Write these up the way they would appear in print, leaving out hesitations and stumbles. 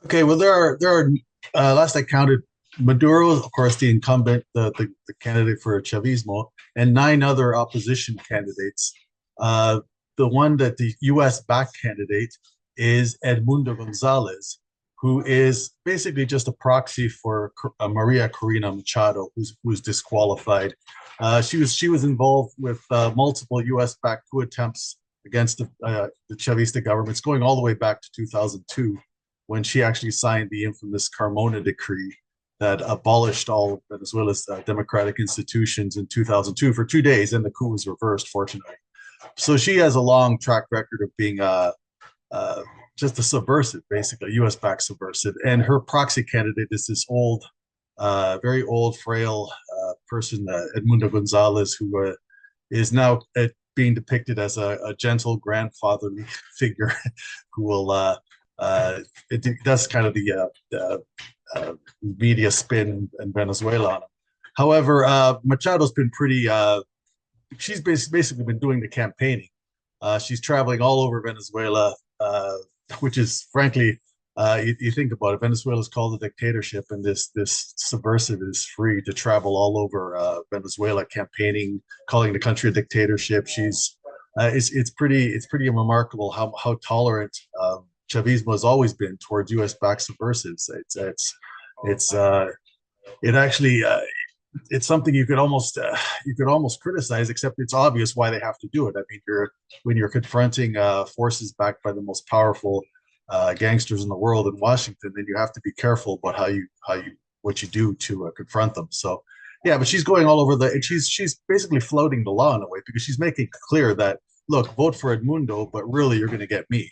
Okay, well, there are last I counted, Maduro, of course, the incumbent, the candidate for Chavismo, and nine other opposition candidates. Uh, the one that the U.S. backed candidate is Edmundo Gonzalez, who is basically just a proxy for Maria Corina Machado, who's disqualified. She was involved with multiple U.S. backed coup attempts against the Chavista governments, going all the way back to 2002 when she actually signed the infamous Carmona Decree that abolished all of Venezuela's democratic institutions in 2002 for 2 days, and the coup was reversed, fortunately. So she has a long track record of being uh, just a subversive, basically, a US backed subversive. And her proxy candidate is this old, very old, frail person, Edmundo Gonzalez, who is now being depicted as a gentle grandfatherly figure who will that's kind of media spin in Venezuela on him. However, Machado's been pretty. She's basically been doing the campaigning. She's traveling all over Venezuela, which is frankly, you think about it, Venezuela is called a dictatorship, and this subversive is free to travel all over Venezuela, campaigning, calling the country a dictatorship. It's pretty remarkable how tolerant Chavismo has always been towards U.S. backed subversives. It's it actually it's something you could almost criticize, except it's obvious why they have to do it. I mean, when you're confronting forces backed by the most powerful gangsters in the world in Washington, then you have to be careful about how you what you do to confront them. So yeah, but she's going all over she's basically floating the law in a way, because she's making clear that, look, vote for Edmundo, but really you're going to get me.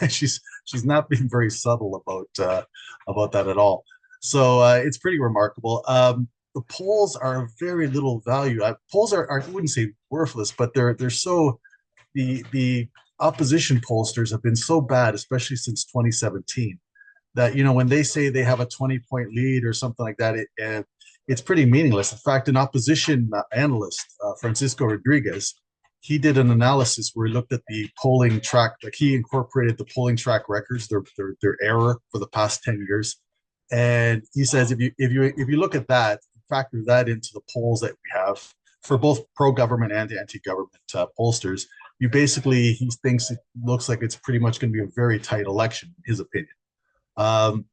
She's not being very subtle about that at all. So it's pretty remarkable. The polls are of very little value. Polls I wouldn't say worthless, but they're so the opposition pollsters have been so bad, especially since 2017, that when they say they have a 20-point lead or something like that, it's pretty meaningless. In fact, an opposition analyst, Francisco Rodriguez, he did an analysis where he looked at the polling track, like he incorporated the polling track records, their error for the past 10 years. And he says if you look at that, factor that into the polls that we have for both pro-government and anti-government pollsters, he thinks it looks like it's pretty much going to be a very tight election, in his opinion. Um,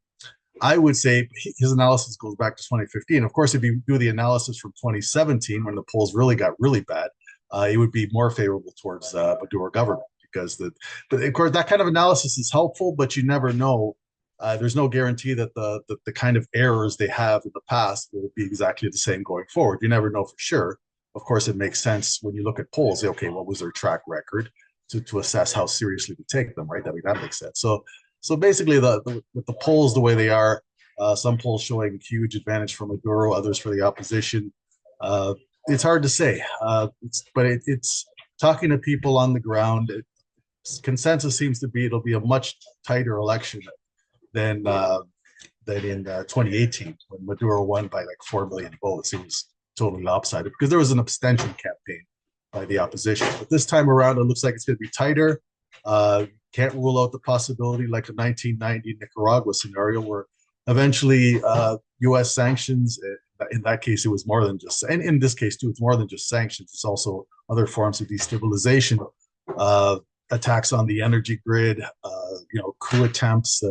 I would say his analysis goes back to 2015. Of course, if you do the analysis from 2017, when the polls really got really bad, it would be more favorable towards Maduro government, but of course that kind of analysis is helpful, but you never know. There's no guarantee that the kind of errors they have in the past will be exactly the same going forward. You never know for sure. Of course, it makes sense when you look at polls. Say, okay, what was their track record to assess how seriously to take them, right? That makes sense. So basically, with the polls the way they are, some polls showing huge advantage for Maduro, others for the opposition. It's hard to say, it's talking to people on the ground. Consensus seems to be it'll be a much tighter election than in 2018, when Maduro won by like 4 million votes. It was totally lopsided because there was an abstention campaign by the opposition. But this time around, it looks like it's going to be tighter. Can't rule out the possibility, like a 1990 Nicaragua scenario, where eventually U.S. sanctions. In that case, it was more than just, and in this case too, it's more than just sanctions. It's also other forms of destabilization, attacks on the energy grid, coup attempts,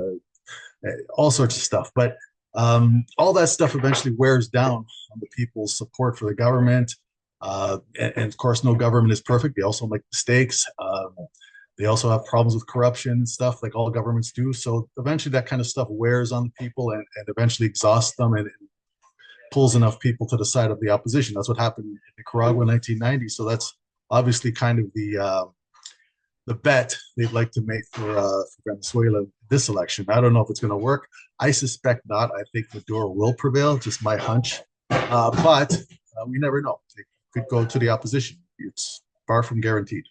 all sorts of stuff. But all that stuff eventually wears down on the people's support for the government. And of course, no government is perfect. They also make mistakes. They also have problems with corruption and stuff, like all governments do. So eventually that kind of stuff wears on the people, and eventually exhausts them, and pulls enough people to the side of the opposition. That's what happened in Nicaragua in 1990. So that's obviously kind of the bet they'd like to make for Venezuela this election. I don't know if it's going to work. I suspect not. I think Maduro will prevail, just my hunch. But we never know. It could go to the opposition. It's far from guaranteed.